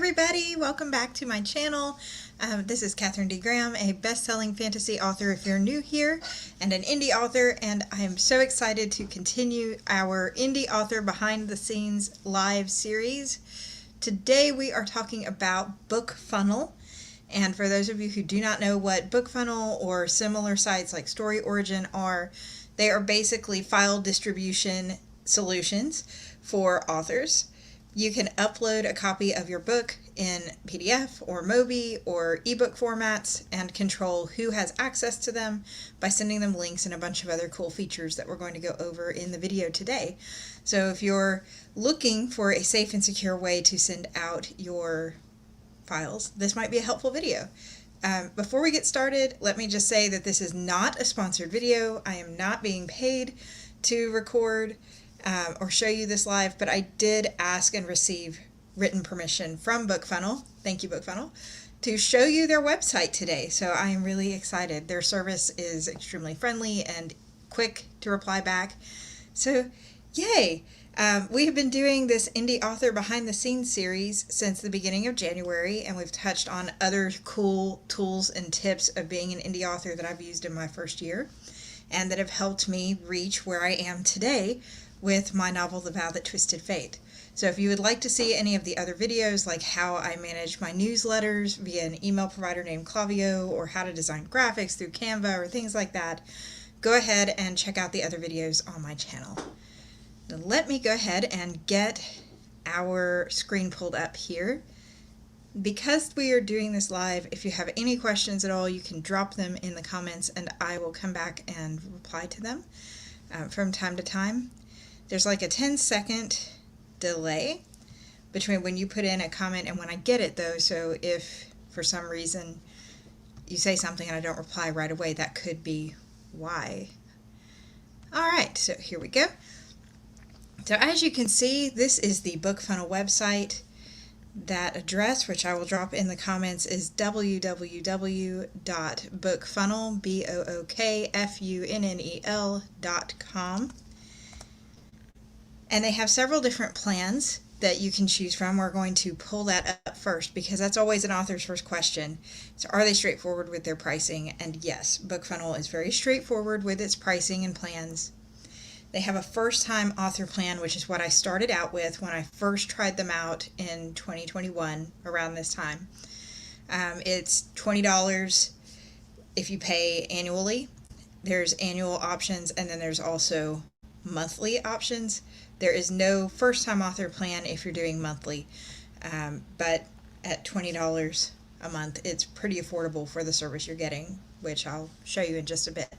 everybody, welcome back to my channel. This is Katherine D. Graham, a best-selling fantasy author if you're new here, and an indie author, and I am so excited to continue our indie author behind the scenes live series. Today we are talking about Bookfunnel, and for those of you who do not know what Bookfunnel or similar sites like Story Origin are, they are basically file distribution solutions for authors. You can upload a copy of your book in PDF or Mobi or ebook formats and control who has access to them by sending them links and a bunch of other cool features that we're going to go over in the video today. So if you're looking for a safe and secure way to send out your files, this might be a helpful video. Before we get started, let me just say that this is not a sponsored video. I am not being paid to record or show you this live, but I did ask and receive written permission from Bookfunnel, thank you Bookfunnel, to show you their website today. So I am really excited. Their service is extremely friendly and quick to reply back. So yay! We have been doing this Indie Author Behind the Scenes series since the beginning of January, and we've touched on other cool tools and tips of being an indie author that I've used in my first year and that have helped me reach where I am today with my novel, The Vow That Twisted Fate. So if you would like to see any of the other videos, like how I manage my newsletters via an email provider named Klaviyo, or how to design graphics through Canva, or things like that, go ahead and check out the other videos on my channel. Now let me go ahead and get our screen pulled up here. Because we are doing this live, if you have any questions at all, you can drop them in the comments and I will come back and reply to them from time to time. There's like a 10-second delay between when you put in a comment and when I get it, though, so if for some reason you say something and I don't reply right away, that could be why. Alright, so here we go. So as you can see, this is the Bookfunnel website. That address, which I will drop in the comments, is www.bookfunnel.com. And they have several different plans that you can choose from. We're going to pull that up first because that's always an author's first question. So are they straightforward with their pricing? And yes, Bookfunnel is very straightforward with its pricing and plans. They have a first-time author plan, which is what I started out with when I first tried them out in 2021, around this time. It's $20 if you pay annually. There's annual options, and then there's also monthly options. There is no first-time author plan if you're doing monthly, but at $20 a month, it's pretty affordable for the service you're getting, which I'll show you in just a bit.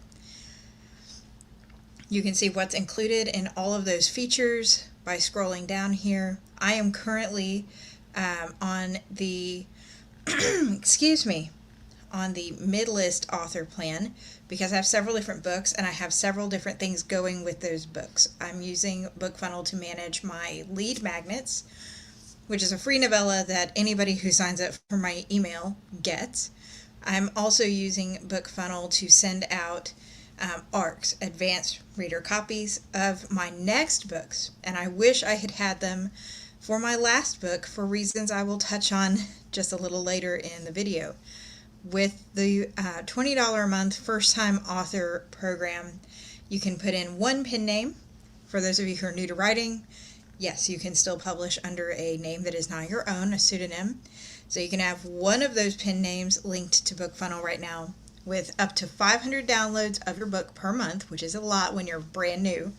You can see what's included in all of those features by scrolling down here. I am currently on the on the mid-list author plan because I have several different books and I have several different things going with those books. I'm using Bookfunnel to manage my lead magnets, which is a free novella that anybody who signs up for my email gets. I'm also using Bookfunnel to send out ARCs, advanced reader copies of my next books, and I wish I had had them for my last book for reasons I will touch on just a little later in the video. With the $20 a month first-time author program, you can put in one pen name. For those of you who are new to writing, yes, you can still publish under a name that is not your own, a pseudonym. So you can have one of those pen names linked to Bookfunnel right now with up to 500 downloads of your book per month, which is a lot when you're brand new.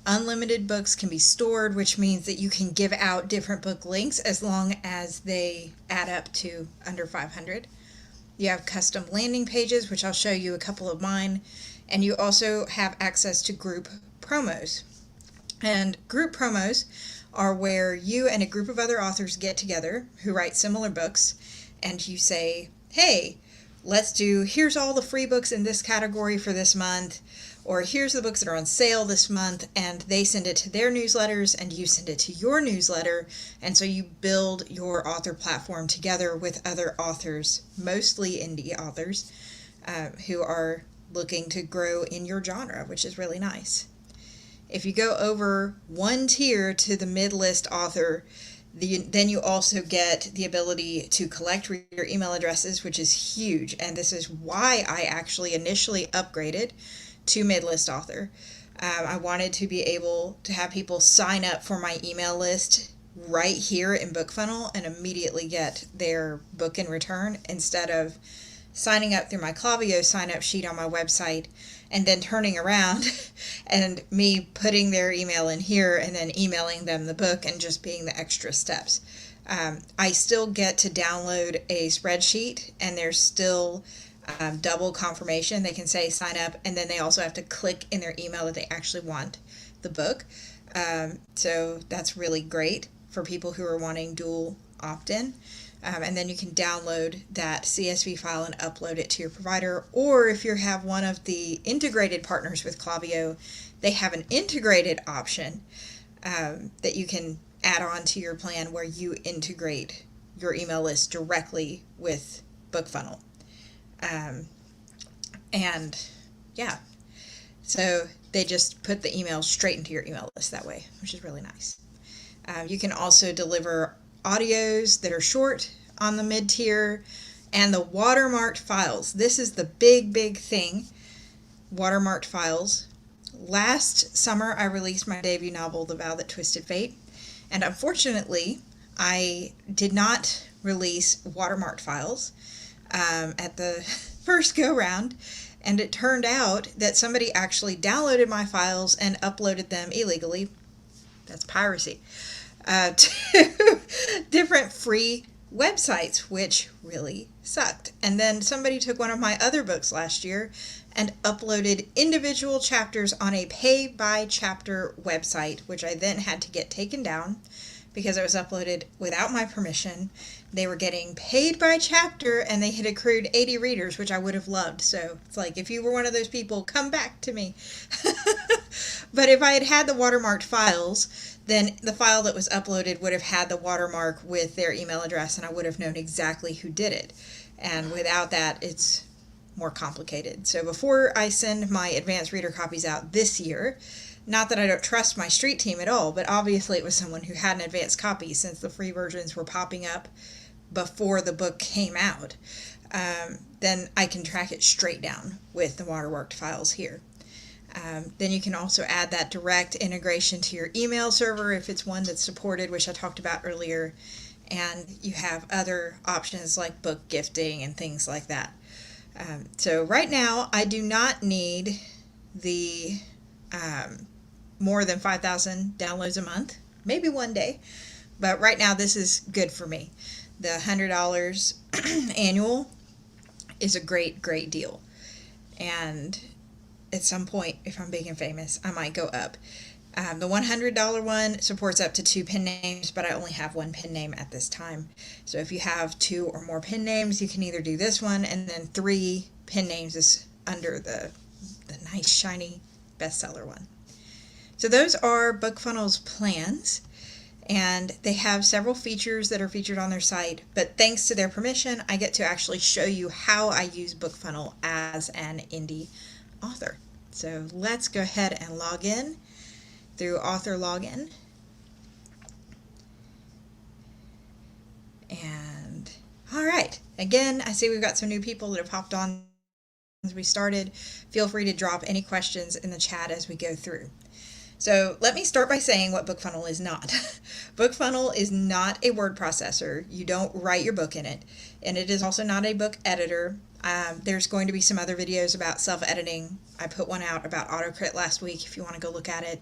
Unlimited books can be stored, which means that you can give out different book links as long as they add up to under 500. You have custom landing pages, which I'll show you a couple of mine, and you also have access to group promos. And group promos are where you and a group of other authors get together who write similar books, and you say, hey, here's all the free books in this category for this month, or here's the books that are on sale this month, and they send it to their newsletters and you send it to your newsletter, and so you build your author platform together with other authors, mostly indie authors, who are looking to grow in your genre, which is really nice. If you go over one tier to the mid-list author, Then you also get the ability to collect reader email addresses, which is huge. And this is why I actually initially upgraded to mid-list author. I wanted to be able to have people sign up for my email list right here in Bookfunnel and immediately get their book in return, instead of signing up through my Klaviyo sign up sheet on my website and then turning around and me putting their email in here and then emailing them the book and just being the extra steps. I still get to download a spreadsheet, and there's still double confirmation. They can say sign up, and then they also have to click in their email that they actually want the book. So that's really great for people who are wanting dual opt-in. And then you can download that CSV file and upload it to your provider. Or if you have one of the integrated partners with Klaviyo, they have an integrated option that you can add on to your plan, where you integrate your email list directly with Bookfunnel. And yeah, so they just put the email straight into your email list that way, which is really nice. You can also deliver audios that are short on the mid-tier, and the watermarked files. This is the big thing, watermarked files. Last summer I released my debut novel, The Vow That Twisted Fate, and unfortunately I did not release watermarked files at the first go round, and it turned out that somebody actually downloaded my files and uploaded them illegally. That's piracy. To different free websites, which really sucked. And then somebody took one of my other books last year and uploaded individual chapters on a pay-by-chapter website, which I then had to get taken down because it was uploaded without my permission. They were getting paid by chapter, and they had accrued 80 readers, which I would have loved. So it's like, if you were one of those people, come back to me. But if I had had the watermarked files, then the file that was uploaded would have had the watermark with their email address, and I would have known exactly who did it. And without that, it's more complicated. So before I send my advanced reader copies out this year, not that I don't trust my street team at all, but obviously it was someone who had an advanced copy, since the free versions were popping up before the book came out, then I can track it straight down with the watermarked files here. Then you can also add that direct integration to your email server if it's one that's supported, which I talked about earlier. And you have other options like book gifting and things like that. So right now, I do not need the more than 5,000 downloads a month, maybe one day. But right now, this is good for me. The $100 annual is a great deal. And at some point, if I'm big and famous, I might go up. The $100 one supports up to 2 pen names, but I only have 1 pen name at this time. So if you have 2 or more pen names, you can either do this one, and then 3 pen names is under the nice shiny bestseller one. So those are Bookfunnel's plans, and they have several features that are featured on their site, but thanks to their permission, I get to actually show you how I use Bookfunnel as an indie author. So let's go ahead and log in through author login. And all right, again, I see we've got some new people that have hopped on as we started. Feel free to drop any questions in the chat as we go through. So let me start by saying what Bookfunnel is not. Bookfunnel is not a word processor. You don't write your book in it. And it is also not a book editor. There's going to be some other videos about self-editing. I put one out about AutoCrit last week if you want to go look at it.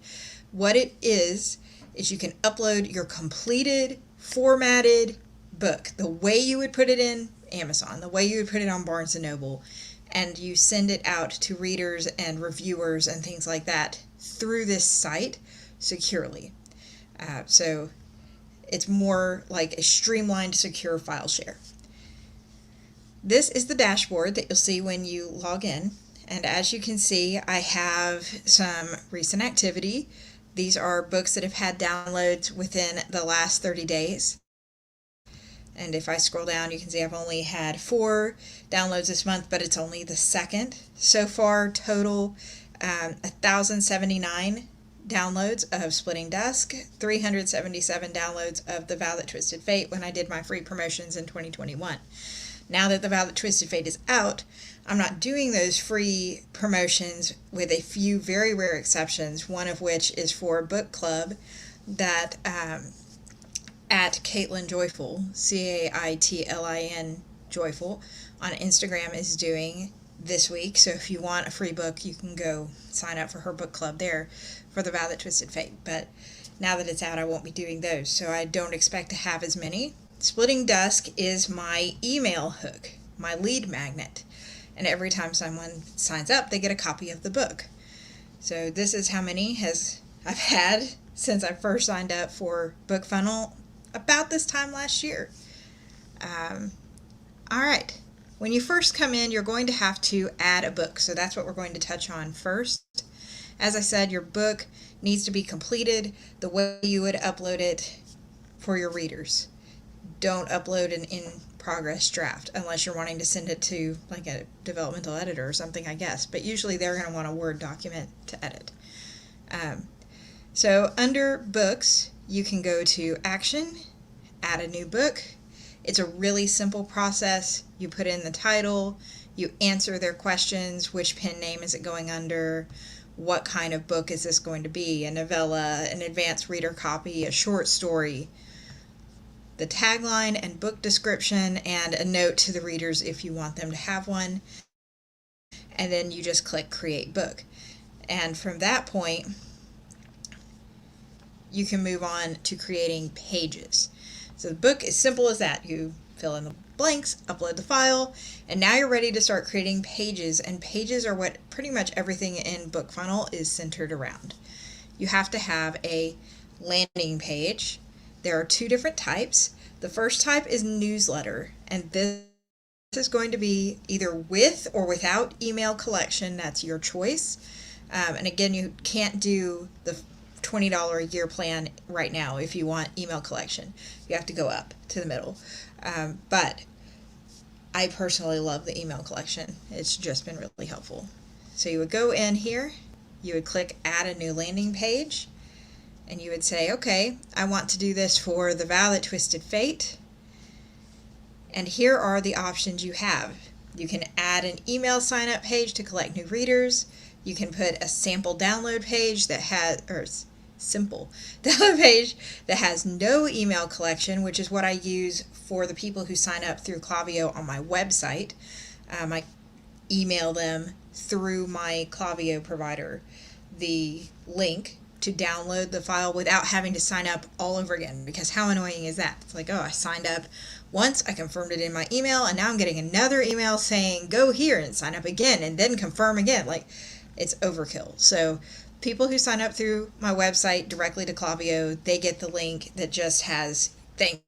What it is you can upload your completed, formatted book, the way you would put it in Amazon, the way you would put it on Barnes & Noble, and you send it out to readers and reviewers and things like that through this site securely. So it's more like a streamlined, secure file share. This is the dashboard that you'll see when you log in. And as you can see, I have some recent activity. These are books that have had downloads within the last 30 days. And if I scroll down, you can see I've only had 4 downloads this month, but it's only the second. So far, total 1,079 downloads of Splitting Dusk, 377 downloads of The Vow That Twisted Fate when I did my free promotions in 2021. Now that The Vow That Twisted Fate is out, I'm not doing those free promotions with a few very rare exceptions, one of which is for a book club that at Caitlin Joyful, Caitlin Joyful, on Instagram is doing this week. So if you want a free book, you can go sign up for her book club there for The Vow That Twisted Fate. But now that it's out, I won't be doing those, so I don't expect to have as many. Splitting Dusk is my email hook, my lead magnet. And every time someone signs up, they get a copy of the book. So this is how many I've had since I first signed up for Bookfunnel about this time last year. All right. When you first come in, you're going to have to add a book. So that's what we're going to touch on first. As I said, your book needs to be completed the way you would upload it for your readers. Don't upload an in-progress draft unless you're wanting to send it to like a developmental editor or something, I guess. But usually they're going to want a Word document to edit. So under Books, you can go to Action, Add a New Book. It's a really simple process. You put in the title, you answer their questions, which pen name is it going under, what kind of book is this going to be, a novella, an advanced reader copy, a short story, the tagline and book description, and a note to the readers if you want them to have one. And then you just click Create Book. And from that point, you can move on to creating pages. So the book is simple as that. You fill in the blanks, upload the file, and now you're ready to start creating pages. And pages are what pretty much everything in Bookfunnel is centered around. You have to have a landing page. There are two different types. The first type is newsletter, and this is going to be either with or without email collection. That's your choice. And again, you can't do the $20 a year plan right now if you want email collection. You have to go up to the middle. But I personally love the email collection. It's just been really helpful. So you would go in here, you would click Add a New Landing Page, and you would say, okay, I want to do this for The Vow That Twisted Fate. And here are the options you have. You can add an email sign-up page to collect new readers. You can put a sample download page that has, simple download page that has no email collection, which is what I use for the people who sign up through Klaviyo on my website. I email them through my Klaviyo provider the link to download the file without having to sign up all over again, because how annoying is that? It's like, oh, I signed up once, I confirmed it in my email, and now I'm getting another email saying go here and sign up again and then confirm again. Like, it's overkill. So people who sign up through my website directly to Klaviyo, they get the link that just has thanks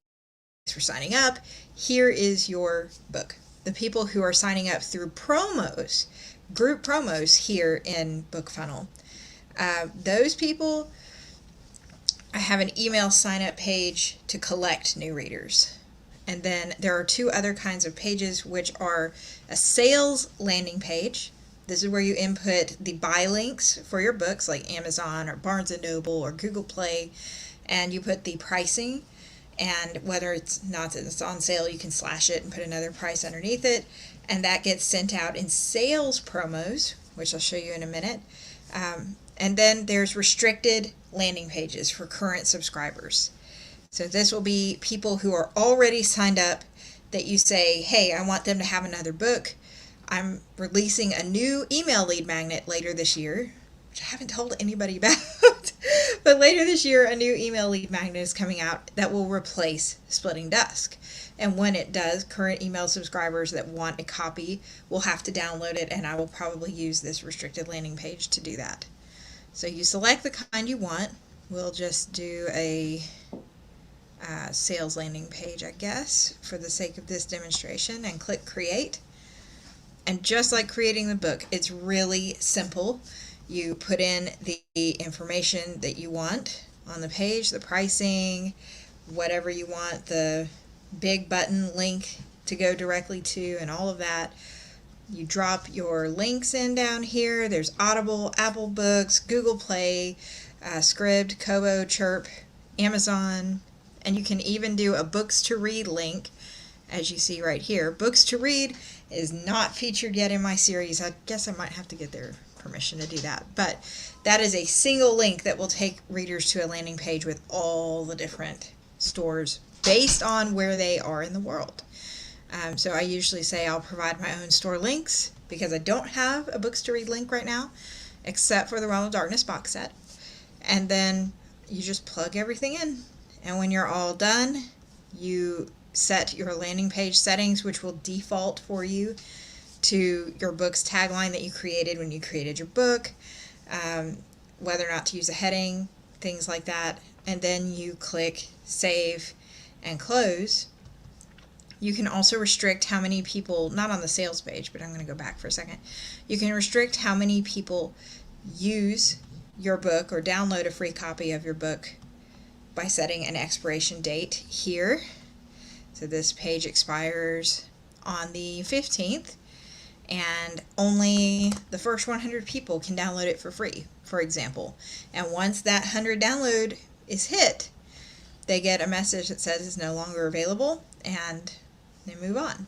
for signing up. Here is your book. The people who are signing up through promos, group promos here in Bookfunnel, those people, I have an email sign up page to collect new readers. And then there are two other kinds of pages, which are a sales landing page. This is where you input the buy links for your books, like Amazon or Barnes & Noble or Google Play, and you put the pricing, and whether it's on sale, you can slash it and put another price underneath it, and that gets sent out in sales promos, which I'll show you in a minute. And then there's restricted landing pages for current subscribers. So this will be people who are already signed up that you say, hey, I want them to have another book. I'm releasing a new email lead magnet later this year, which I haven't told anybody about. But later this year, a new email lead magnet is coming out that will replace Splitting Dusk. And when it does, current email subscribers that want a copy will have to download it, and I will probably use this restricted landing page to do that. So you select the kind you want. We'll just do a sales landing page, I guess, for the sake of this demonstration, and click Create. And just like creating the book, it's really simple. You put in the information that you want on the page, the pricing, whatever you want, the big button link to go directly to, and all of that. You drop your links in down here. There's Audible, Apple Books, Google Play, Scribd, Kobo, Chirp, Amazon, and you can even do a books to read link, as you see right here. Books to read is not featured yet in my series. I guess I might have to get their permission to do that, but that is a single link that will take readers to a landing page with all the different stores based on where they are in the world. So I usually say I'll provide my own store links because I don't have a books to read link right now, except for the Realm of Darkness box set. And then you just plug everything in. And when you're all done, you set your landing page settings, which will default for you to your book's tagline that you created when you created your book, whether or not to use a heading, things like that. And then you click save and close. You can also restrict how many people, not on the sales page, but I'm going to go back for a second. You can restrict how many people use your book or download a free copy of your book by setting an expiration date here. So this page expires on the 15th, and only the first 100 people can download it for free, for example. And once that 100 download is hit, they get a message that says it's no longer available, and they move on,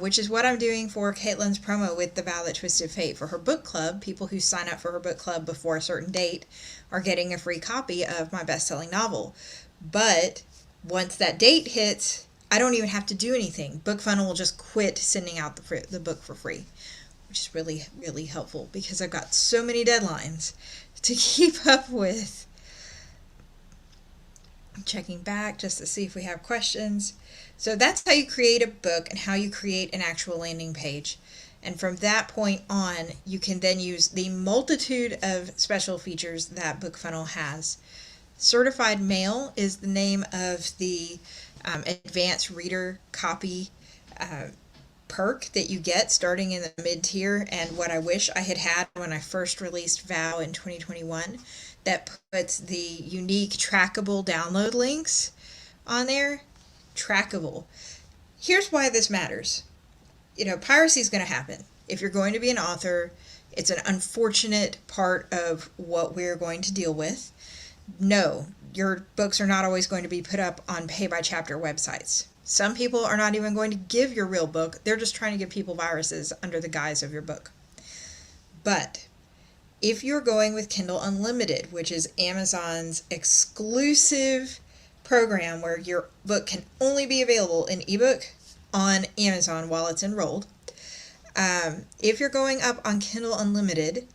which is what I'm doing for Caitlin's promo with The Vow That Twisted Fate for her book club. People who sign up for her book club before a certain date are getting a free copy of my best-selling novel. But once that date hits, I don't even have to do anything. Bookfunnel will just quit sending out the book for free, which is really, really helpful because I've got so many deadlines to keep up with. I'm checking back just to see if we have questions. So that's how you create a book and how you create an actual landing page. And from that point on, you can then use the multitude of special features that Bookfunnel has. Certified Mail is the name of the advanced reader copy perk that you get starting in the mid-tier, and what I wish I had had when I first released Vow in 2021, that puts the unique trackable download links on there. Trackable. Here's why this matters. Piracy is going to happen. If you're going to be an author, it's an unfortunate part of what we're going to deal with. No, your books are not always going to be put up on pay-by-chapter websites. Some people are not even going to give your real book. They're just trying to give people viruses under the guise of your book. But if you're going with Kindle Unlimited, which is Amazon's exclusive program where your book can only be available in ebook on Amazon while it's enrolled, if you're going up on Kindle Unlimited,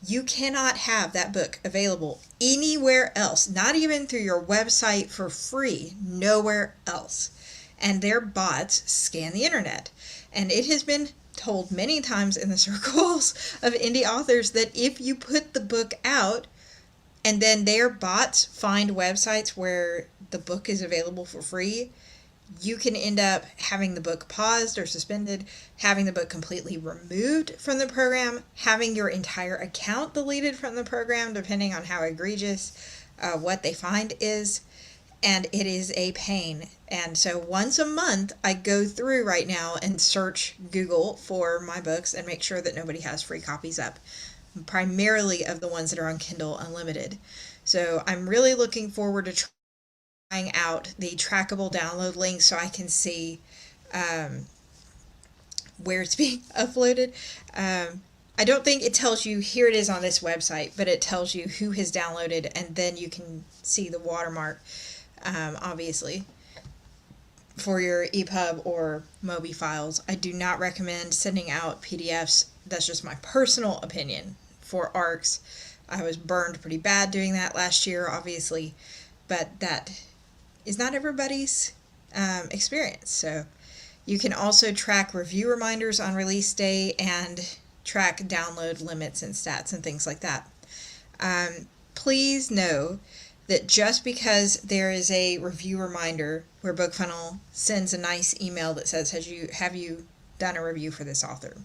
you cannot have that book available anywhere else, not even through your website for free, nowhere else. And their bots scan the internet. And it has been told many times in the circles of indie authors that if you put the book out and then their bots find websites where the book is available for free, you can end up having the book paused or suspended, having the book completely removed from the program, having your entire account deleted from the program, depending on how egregious what they find is. And it is a pain. And so once a month, I go through right now and search Google for my books and make sure that nobody has free copies up, primarily of the ones that are on Kindle Unlimited. So I'm really looking forward to trying out the trackable download link so I can see where it's being uploaded. I don't think it tells you here it is on this website, but it tells you who has downloaded, and then you can see the watermark, obviously, for your EPUB or Mobi files. I do not recommend sending out PDFs. That's just my personal opinion for ARCs. I was burned pretty bad doing that last year, obviously, but that is not everybody's experience. So you can also track review reminders on release day and track download limits and stats and things like that. Please know that just because there is a review reminder where Bookfunnel sends a nice email that says, have you done a review for this author,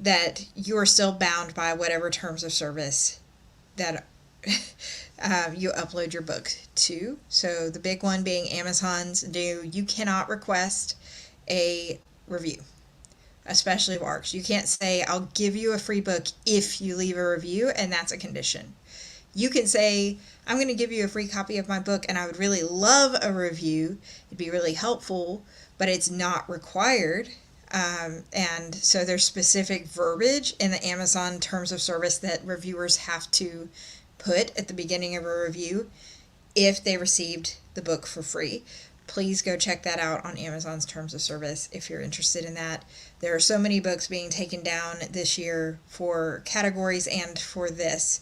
that you are still bound by whatever terms of service that you upload your book to. So the big one being Amazon's new, you cannot request a review, especially of ARCs. You can't say, I'll give you a free book if you leave a review, and that's a condition. You can say, I'm going to give you a free copy of my book and I would really love a review. It'd be really helpful, but it's not required. And so there's specific verbiage in the Amazon terms of service that reviewers have to put at the beginning of a review if they received the book for free. Please go check that out on Amazon's terms of service if you're interested in that. There are so many books being taken down this year for categories and for this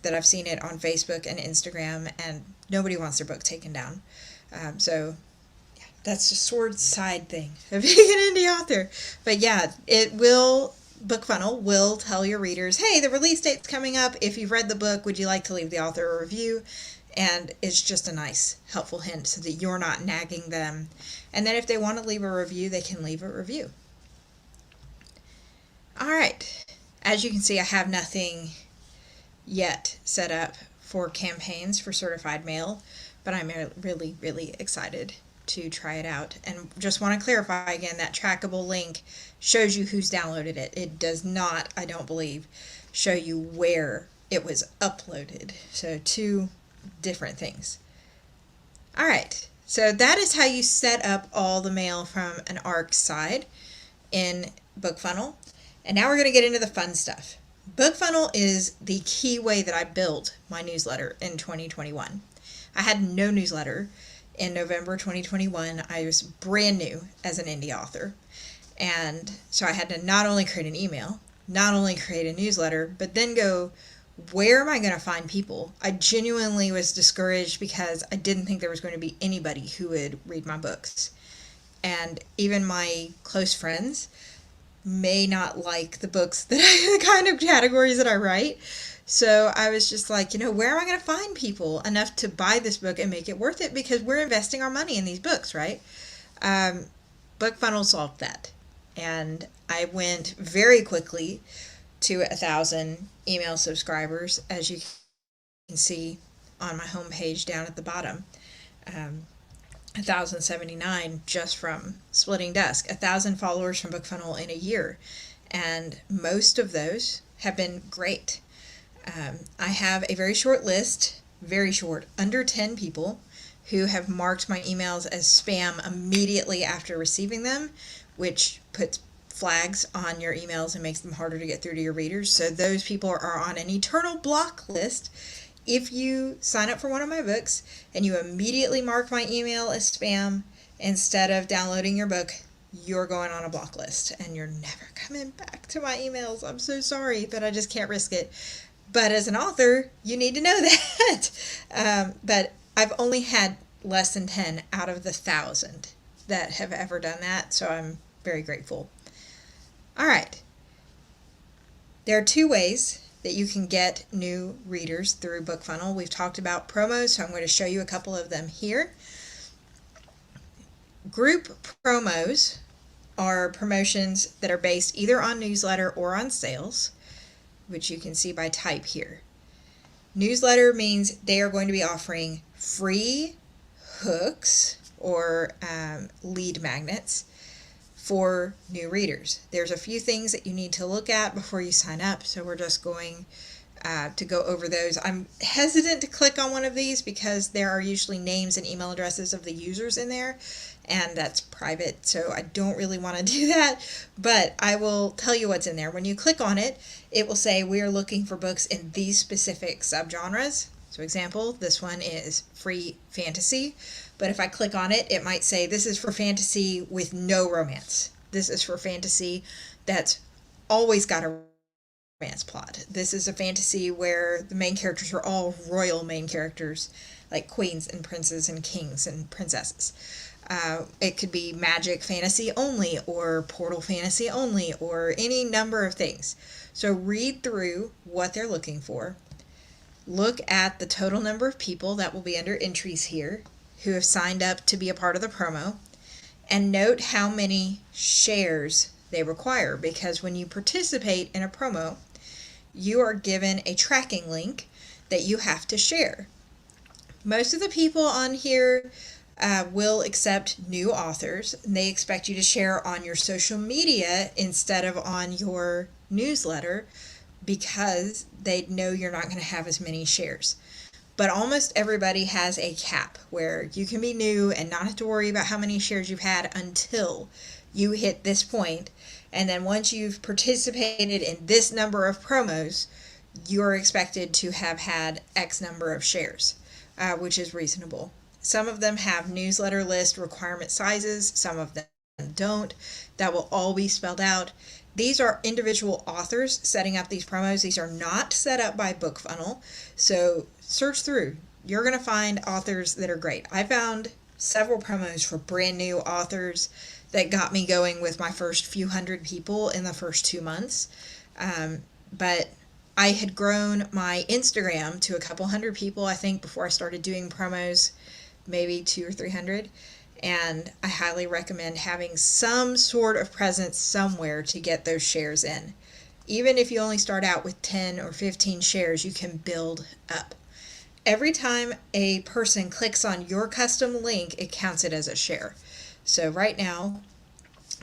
that I've seen it on Facebook and Instagram, and nobody wants their book taken down. So yeah, that's a sword side thing of being an indie author. But yeah, Bookfunnel will tell your readers, hey, the release date's coming up. If you've read the book, would you like to leave the author a review? And it's just a nice, helpful hint so that you're not nagging them. And then if they want to leave a review, they can leave a review. All right. As you can see, I have nothing yet set up for campaigns for certified mail, but I'm really, really excited to try it out. And just want to clarify again, that trackable link shows you who's downloaded it. It does not, I don't believe, show you where it was uploaded. So two different things. All right, so that is how you set up all the mail from an ARC side in Bookfunnel. And now we're going to get into the fun stuff. Bookfunnel is the key way that I built my newsletter in 2021. I had no newsletter in November 2021. I was brand new as an indie author. And so I had to not only create an email, not only create a newsletter, but then go, where am I going to find people? I genuinely was discouraged because I didn't think there was going to be anybody who would read my books. And even my close friends may not like the books that the kind of categories that I write. So I was just like, where am I going to find people enough to buy this book and make it worth it? Because we're investing our money in these books, right? Bookfunnel solved that. And I went very quickly to 1,000 email subscribers, as you can see on my homepage down at the bottom. 1,079 just from Splitting Dusk, 1,000 followers from Bookfunnel in a year, and most of those have been great. I have a very short list, very short, under 10 people who have marked my emails as spam immediately after receiving them, which puts flags on your emails and makes them harder to get through to your readers. So those people are on an eternal block list. If you sign up for one of my books and you immediately mark my email as spam instead of downloading your book, you're going on a block list and you're never coming back to my emails. I'm so sorry, but I just can't risk it. But as an author, you need to know that. But I've only had less than 10 out of the 1,000 that have ever done that, so I'm very grateful. All right. There are two ways that you can get new readers through Bookfunnel. We've talked about promos, so I'm going to show you a couple of them here. Group promos are promotions that are based either on newsletter or on sales, which you can see by type here. Newsletter means they are going to be offering free hooks or lead magnets for new readers. There's a few things that you need to look at before you sign up, so we're just going to go over those. I'm hesitant to click on one of these because there are usually names and email addresses of the users in there, and that's private, so I don't really want to do that, but I will tell you what's in there. When you click on it, it will say we are looking for books in these specific subgenres. So example, this one is free fantasy, but if I click on it, it might say this is for fantasy with no romance. This is for fantasy that's always got a romance plot. This is a fantasy where the main characters are all royal main characters, like queens and princes and kings and princesses. It could be magic fantasy only, or portal fantasy only, or any number of things. So read through what they're looking for. Look at the total number of people that will be under entries here who have signed up to be a part of the promo, and note how many shares they require, because when you participate in a promo, you are given a tracking link that you have to share. Most of the people on here will accept new authors, and they expect you to share on your social media instead of on your newsletter, because they know you're not going to have as many shares. But almost everybody has a cap where you can be new and not have to worry about how many shares you've had until you hit this point. And then once you've participated in this number of promos, you're expected to have had X number of shares, which is reasonable. Some of them have newsletter list requirement sizes, some of them don't. That will all be spelled out. These are individual authors setting up these promos. These are not set up by Bookfunnel. So search through. You're going to find authors that are great. I found several promos for brand new authors that got me going with my first few hundred people in the first 2 months. But I had grown my Instagram to a couple hundred people, I think, before I started doing promos, maybe 200 or 300. And I highly recommend having some sort of presence somewhere to get those shares in. Even if you only start out with 10 or 15 shares, you can build up. Every time a person clicks on your custom link, it counts it as a share. So right now,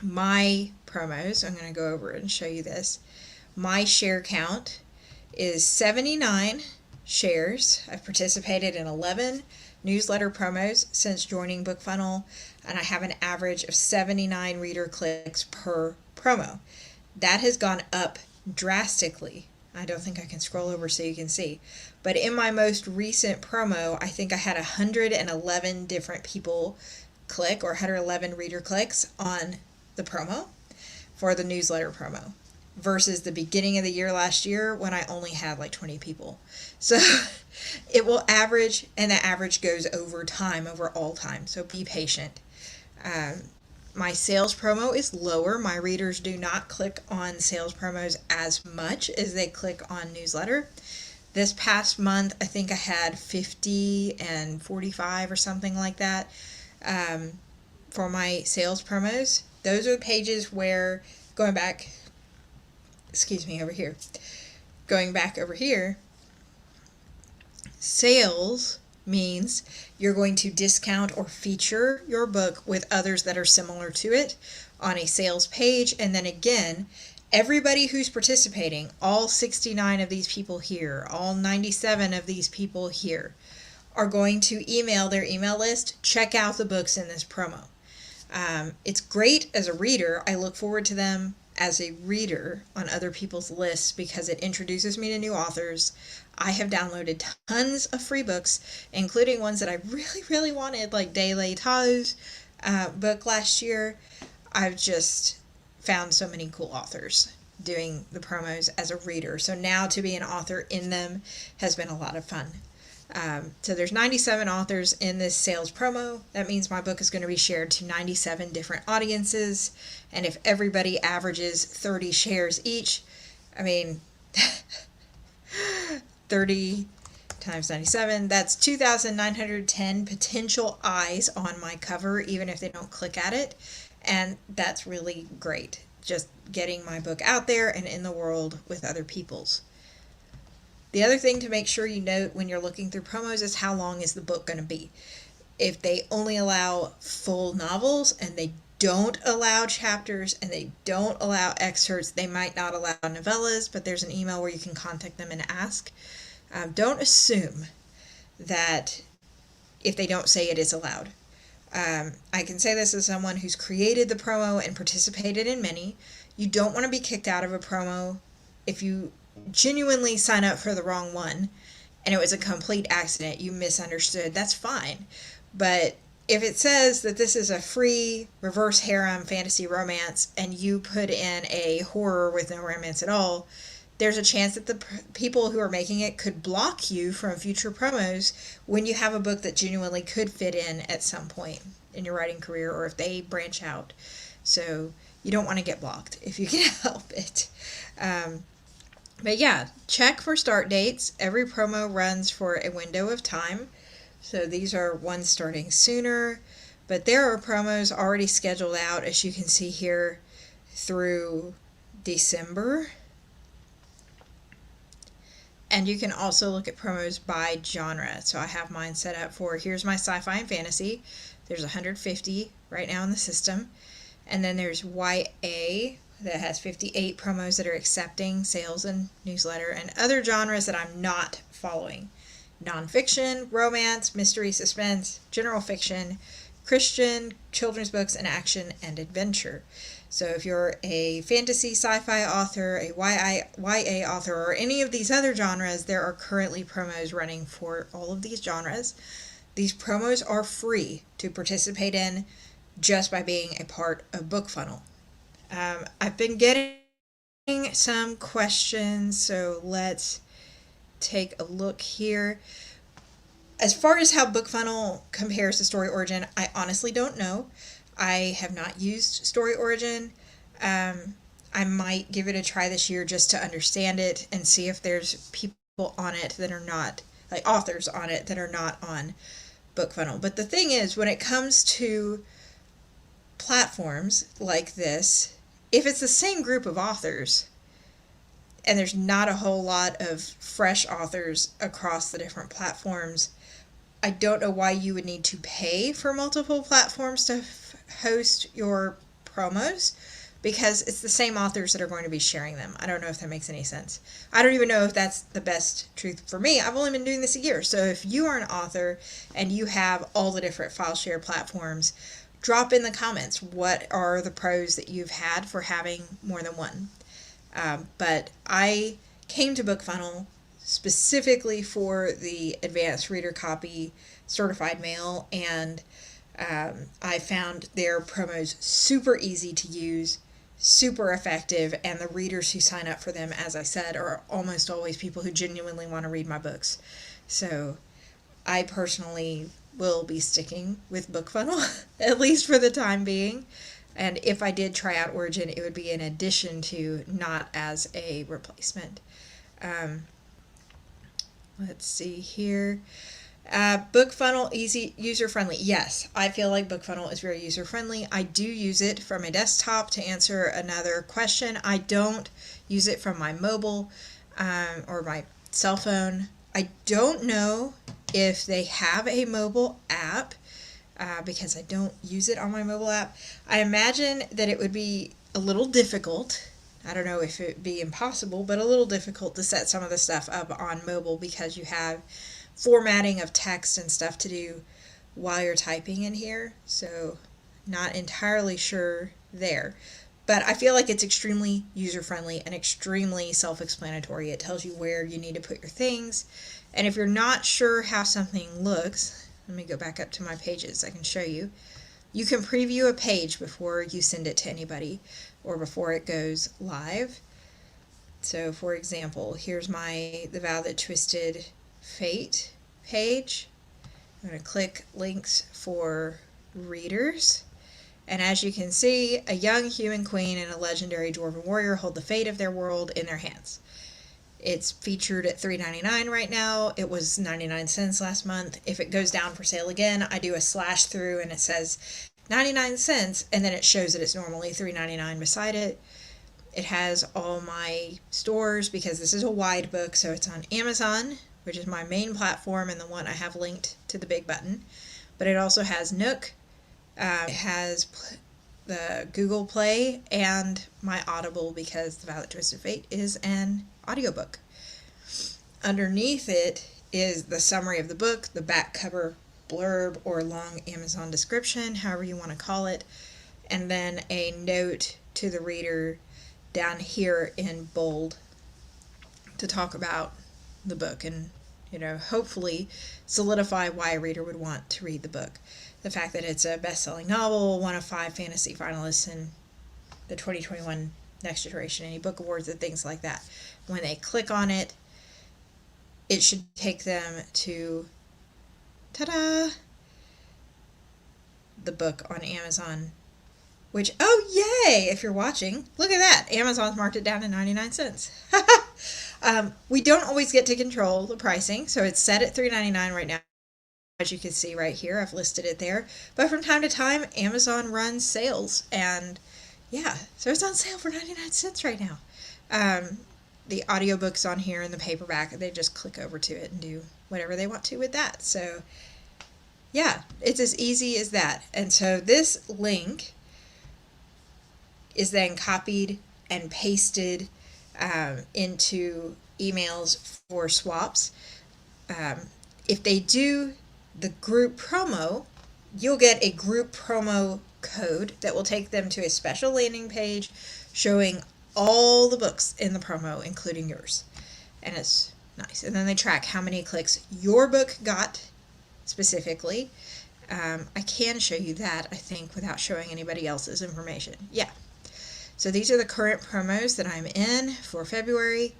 my promos, I'm going to go over and show you this. My share count is 79 shares. I've participated in 11 newsletter promos since joining Bookfunnel, and I have an average of 79 reader clicks per promo. That has gone up drastically. I don't think I can scroll over so you can see. But in my most recent promo, I think I had 111 different people click, or 111 reader clicks on the promo for the newsletter promo, versus the beginning of the year last year when I only had like 20 people. So it will average, and the average goes over time, over all time. So be patient. My sales promo is lower. My readers do not click on sales promos as much as they click on newsletter. This past month, I think I had 50 and 45 or something like that for my sales promos. Those are the pages where, going back over here, sales means you're going to discount or feature your book with others that are similar to it on a sales page. And then again, everybody who's participating, all 69 of these people here, all 97 of these people here, are going to email their email list, check out the books in this promo. It's great as a reader. I look forward to them as a reader on other people's lists because it introduces me to new authors. I have downloaded tons of free books, including ones that I really, really wanted, like De L'État's book last year. I've just found so many cool authors doing the promos as a reader. So now to be an author in them has been a lot of fun. So there's 97 authors in this sales promo. That means my book is going to be shared to 97 different audiences. And if everybody averages 30 shares each, I mean, 30 times 97, that's 2,910 potential eyes on my cover, even if they don't click at it. And that's really great. Just getting my book out there and in the world with other people's. The other thing to make sure you note when you're looking through promos is how long is the book going to be. If they only allow full novels and they don't allow chapters and they don't allow excerpts, they might not allow novellas, but there's an email where you can contact them and ask. Don't assume that if they don't say it is allowed. I can say this as someone who's created the promo and participated in many. You don't want to be kicked out of a promo if you genuinely sign up for the wrong one and it was a complete accident, you misunderstood, that's fine. But if it says that this is a free reverse harem fantasy romance and you put in a horror with no romance at all, there's a chance that the people who are making it could block you from future promos when you have a book that genuinely could fit in at some point in your writing career, or if they branch out. So you don't want to get blocked if you can help it. But yeah, check for start dates. Every promo runs for a window of time. So these are ones starting sooner. But there are promos already scheduled out, as you can see here, through December. And you can also look at promos by genre. So I have mine set up for, here's my sci-fi and fantasy. There's 150 right now in the system. And then there's YA, that has 58 promos that are accepting sales and newsletter, and other genres that I'm not following. Nonfiction, romance, mystery, suspense, general fiction, Christian, children's books, and action and adventure. So if you're a fantasy, sci-fi author, a YA author, or any of these other genres, there are currently promos running for all of these genres. These promos are free to participate in just by being a part of Bookfunnel. I've been getting some questions, so let's take a look here. As far as how Bookfunnel compares to Story Origin, I honestly don't know. I have not used Story Origin. I might give it a try this year just to understand it and see if there's people on it that are not, like authors on it that are not on Bookfunnel. But the thing is, when it comes to platforms like this, if it's the same group of authors and there's not a whole lot of fresh authors across the different platforms, I don't know why you would need to pay for multiple platforms to host your promos, because it's the same authors that are going to be sharing them. I don't know if that makes any sense. I don't even know if that's the best truth for me. I've only been doing this a year. So if you are an author and you have all the different file share platforms, drop in the comments what are the pros that you've had for having more than one. But I came to Bookfunnel specifically for the advanced reader copy certified mail, and I found their promos super easy to use, super effective, and the readers who sign up for them, as I said, are almost always people who genuinely want to read my books. So I personally will be sticking with Bookfunnel, at least for the time being. And if I did try out Origin, it would be in addition to, not as a replacement. Let's see here. Bookfunnel, easy, user-friendly. Yes, I feel like Bookfunnel is very user-friendly. I do use it from a desktop to answer another question. I don't use it from my mobile or my cell phone. I don't know if they have a mobile app because I don't use it on my mobile app. I imagine that it would be a little difficult. I don't know if it would be impossible, but a little difficult to set some of the stuff up on mobile because you have formatting of text and stuff to do while you're typing in here. So not entirely sure there. But I feel like it's extremely user-friendly and extremely self-explanatory. It tells you where you need to put your things. And if you're not sure how something looks, let me go back up to my pages. I can show you. You can preview a page before you send it to anybody or before it goes live. So for example, here's The Vow That Twisted Fate page. I'm going to click links for readers. And as you can see, a young human queen and a legendary dwarven warrior hold the fate of their world in their hands. It's featured at $3.99 right now. It was 99 cents last month. If it goes down for sale again, I do a slash through and it says 99 cents, and then it shows that it's normally $3.99 beside it. It has all my stores because this is a wide book, so it's on Amazon, which is my main platform and the one I have linked to the big button. But it also has Nook, it has the Google Play, and my Audible, because The Vow That Twisted Fate is an audiobook. Underneath it is the summary of the book, the back cover blurb or long Amazon description, however you want to call it, and then a note to the reader down here in bold to talk about the book and, hopefully solidify why a reader would want to read the book. The fact that it's a best-selling novel, one of 5 fantasy finalists in the 2021 Next Generation Indie Book Awards and things like that. When they click on it, it should take them to, ta-da, the book on Amazon, which, oh yay, if you're watching, look at that. Amazon's marked it down to 99 cents. We don't always get to control the pricing, so it's set at $3.99 right now. As you can see right here, I've listed it there. But from time to time, Amazon runs sales, and yeah, so it's on sale for 99 cents right now. The audiobook's on here in the paperback, and they just click over to it and do whatever they want to with that. So yeah, it's as easy as that. And so this link is then copied and pasted into emails for swaps. If they do the group promo, you'll get a group promo code that will take them to a special landing page showing all the books in the promo, including yours. And it's nice. And then they track how many clicks your book got specifically. I can show you that, I think, without showing anybody else's information. Yeah. So these are the current promos that I'm in for February.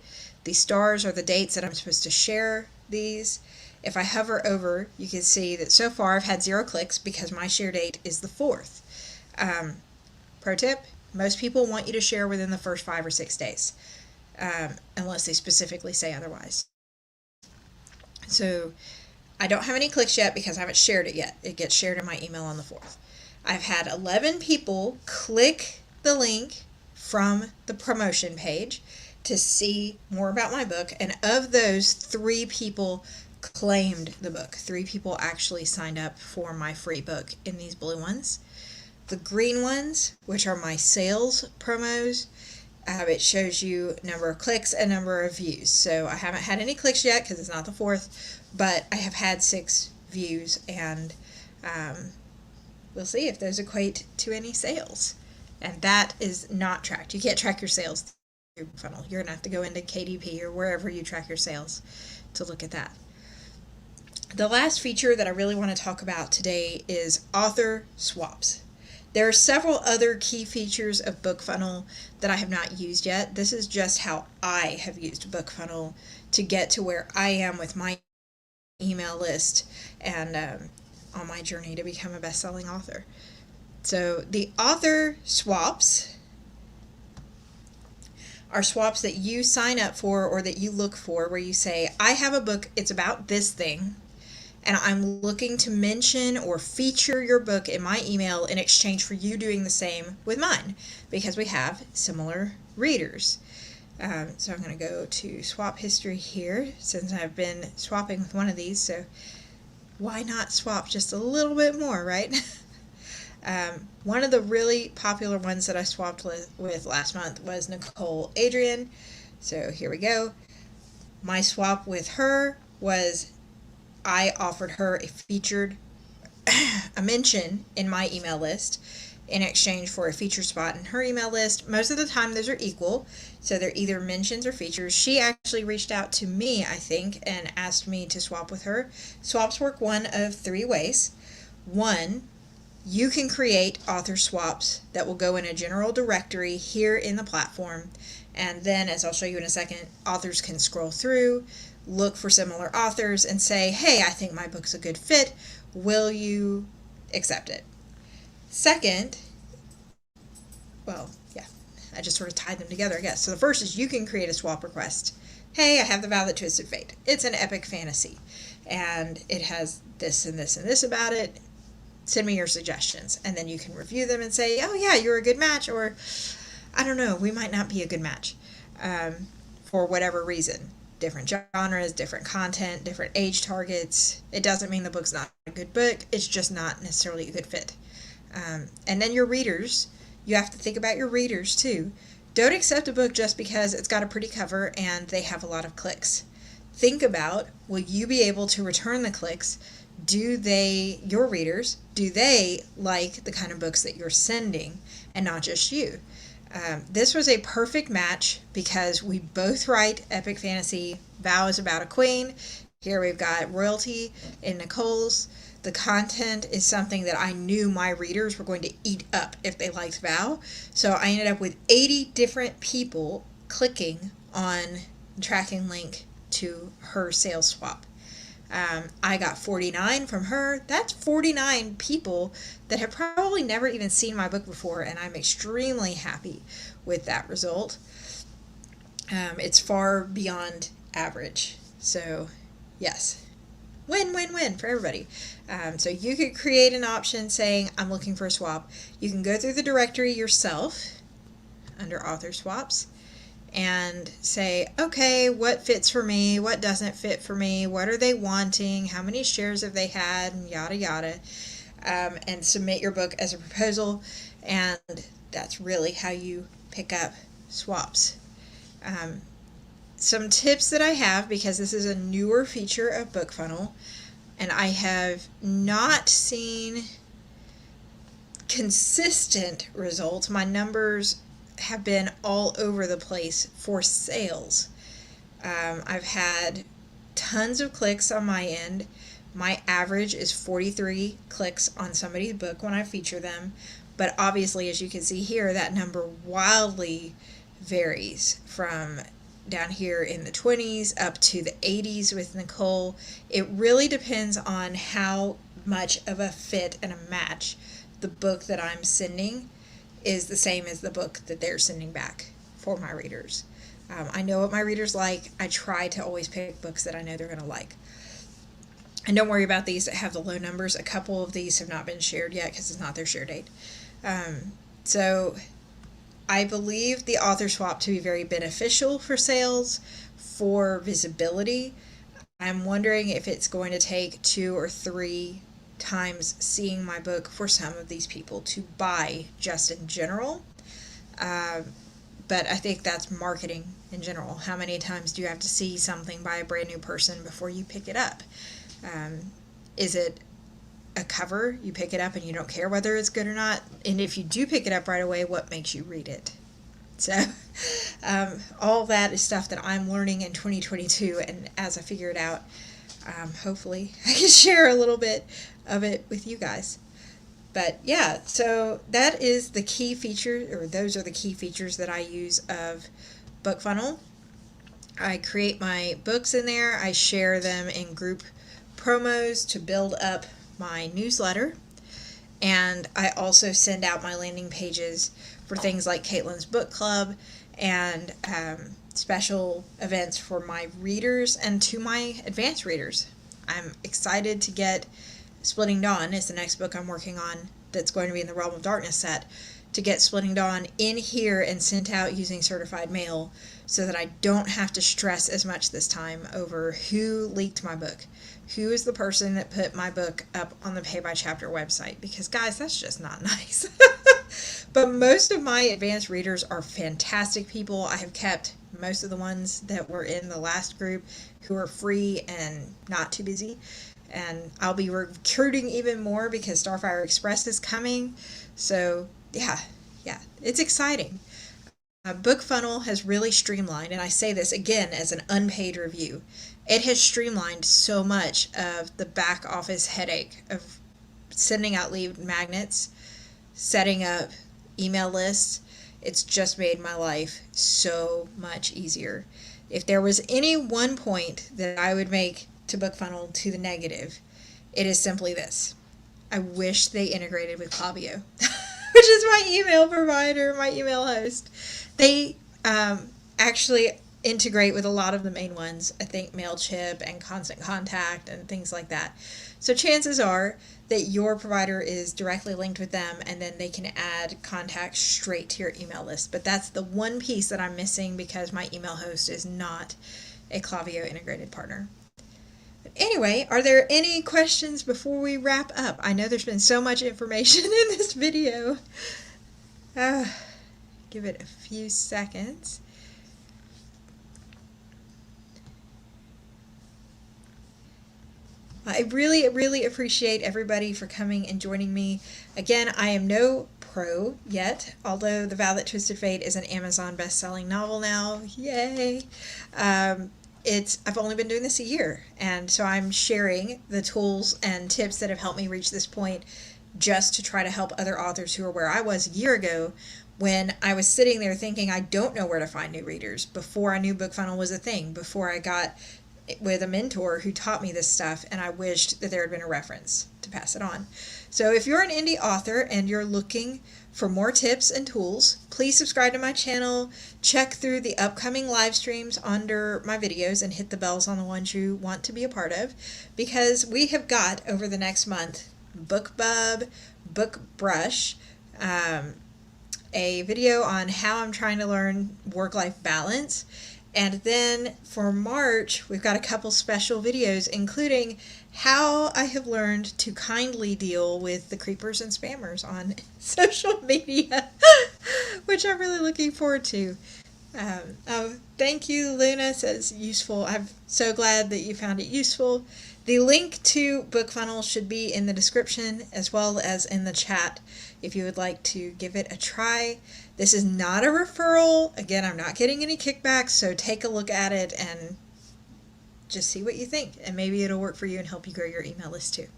The stars are the dates that I'm supposed to share these. If I hover over, you can see that so far I've had 0 clicks because my share date is the 4th. Pro tip, most people want you to share within the first 5 or 6 days, unless they specifically say otherwise. So I don't have any clicks yet because I haven't shared it yet. It gets shared in my email on the 4th. I've had 11 people click the link from the promotion page to see more about my book, and of those, 3 people claimed the book. 3 people actually signed up for my free book in these blue ones. The green ones, which are my sales promos, it shows you number of clicks and number of views. So I haven't had any clicks yet because it's not the 4th, but I have had 6 views, and we'll see if those equate to any sales. And that is not tracked. You can't track your sales through Bookfunnel. You're going to have to go into KDP or wherever you track your sales to look at that. The last feature that I really want to talk about today is author swaps. There are several other key features of Bookfunnel that I have not used yet. This is just how I have used Bookfunnel to get to where I am with my email list and on my journey to become a best-selling author. So the author swaps are swaps that you sign up for or that you look for, where you say, I have a book, it's about this thing, and I'm looking to mention or feature your book in my email in exchange for you doing the same with mine, because we have similar readers. So I'm going to go to swap history here, since I've been swapping with one of these, so why not swap just a little bit more, right? One of the really popular ones that I swapped with last month was Nicole Adrian. So here we go. My swap with her was I offered her a mention in my email list in exchange for a feature spot in her email list. Most of the time those are equal, so they're either mentions or features. She actually reached out to me, I think, and asked me to swap with her. Swaps work one of 3 ways. 1, you can create author swaps that will go in a general directory here in the platform, and then, as I'll show you in a second, authors can scroll through, look for similar authors, and say, hey, I think my book's a good fit. Will you accept it? Second, well, yeah, I just sort of tied them together, I guess. So the first is you can create a swap request. Hey, I have The Violet Twisted Fate. It's an epic fantasy, and it has this and this and this about it. Send me your suggestions, and then you can review them and say, oh yeah, you're a good match, or I don't know, we might not be a good match for whatever reason. Different genres, different content, different age targets. It doesn't mean the book's not a good book, it's just not necessarily a good fit. And then your readers, you have to think about your readers too. Don't accept a book just because it's got a pretty cover and they have a lot of clicks. Think about, will you be able to return the clicks? Your readers, do they like the kind of books that you're sending, and not just you? This was a perfect match because we both write epic fantasy. Vow is about a queen. Here we've got royalty in Nicole's. The content is something that I knew my readers were going to eat up if they liked Vow. So I ended up with 80 different people clicking on the tracking link to her sales swap. I got 49 from her. That's 49 people that have probably never even seen my book before, and I'm extremely happy with that result. It's far beyond average. So, yes. Win-win-win for everybody. So you could create an option saying, I'm looking for a swap. You can go through the directory yourself under author swaps and say, okay, what fits for me, what doesn't fit for me, what are they wanting, how many shares have they had, and yada yada, and submit your book as a proposal. And that's really how you pick up swaps. Some tips that I have, because this is a newer feature of Bookfunnel, and I have not seen consistent results. My numbers have been all over the place for sales. I've had tons of clicks on my end. My average is 43 clicks on somebody's book when I feature them. But obviously, as you can see here, that number wildly varies from down here in the 20s up to the 80s with Nicole. It really depends on how much of a fit and a match the book that I'm sending is the same as the book that they're sending back for my readers. I know what my readers like. I try to always pick books that I know they're going to like. And don't worry about these that have the low numbers. A couple of these have not been shared yet because it's not their share date. So I believe the author swap to be very beneficial for sales, for visibility. I'm wondering if it's going to take 2 or 3 times seeing my book for some of these people to buy just in general. But I think that's marketing in general. How many times do you have to see something by a brand new person before you pick it up? Is it a cover? You pick it up and you don't care whether it's good or not? And if you do pick it up right away, what makes you read it? So all that is stuff that I'm learning in 2022, and as I figure it out, hopefully I can share a little bit of it with you guys. But yeah, so that is the key feature, or those are the key features that I use of Bookfunnel. I create my books in there. I share them in group promos to build up my newsletter. And I also send out my landing pages for things like Caitlin's book club and special events for my readers and to my advanced readers. I'm excited to get Splitting Dawn, is the next book I'm working on that's going to be in the Realm of Darkness set, to get Splitting Dawn in here and sent out using certified mail so that I don't have to stress as much this time over who leaked my book. Who is the person that put my book up on the Pay by Chapter website? Because guys, that's just not nice. But most of my advanced readers are fantastic people. I have kept most of the ones that were in the last group who are free and not too busy. And I'll be recruiting even more because Starfire Express is coming. So yeah, it's exciting. Bookfunnel has really streamlined, and I say this again as an unpaid review. It has streamlined so much of the back office headache of sending out lead magnets, setting up email lists. It's just made my life so much easier. If there was any one point that I would make to Bookfunnel to the negative, it is simply this. I wish they integrated with Klaviyo, which is my email provider, my email host. They actually integrate with a lot of the main ones. I think MailChimp and Constant Contact and things like that. So chances are that your provider is directly linked with them, and then they can add contacts straight to your email list. But that's the one piece that I'm missing because my email host is not a Klaviyo integrated partner. But anyway, are there any questions before we wrap up? I know there's been so much information in this video. Give it a few seconds. I really, really appreciate everybody for coming and joining me. Again, I am no pro yet, although The Vow That Twisted Fate is an Amazon best-selling novel now. Yay! I've only been doing this a year, and so I'm sharing the tools and tips that have helped me reach this point just to try to help other authors who are where I was a year ago when I was sitting there thinking I don't know where to find new readers, before I knew Bookfunnel was a thing, before I got with a mentor who taught me this stuff, and I wished that there had been a reference to pass it on. So if you're an indie author and you're looking for more tips and tools, please subscribe to my channel, check through the upcoming live streams under my videos, and hit the bells on the ones you want to be a part of, because we have got over the next month BookBub, BookBrush, a video on how I'm trying to learn work-life balance. And then for March, we've got a couple special videos, including how I have learned to kindly deal with the creepers and spammers on social media. which I'm really looking forward to. Oh, thank you, Luna says useful. I'm so glad that you found it useful. The link to Bookfunnel should be in the description as well as in the chat if you would like to give it a try. This is not a referral. Again, I'm not getting any kickbacks, so take a look at it and just see what you think, and maybe it'll work for you and help you grow your email list too.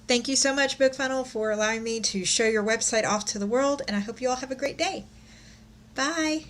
Thank you so much, Bookfunnel, for allowing me to show your website off to the world, and I hope you all have a great day. Bye!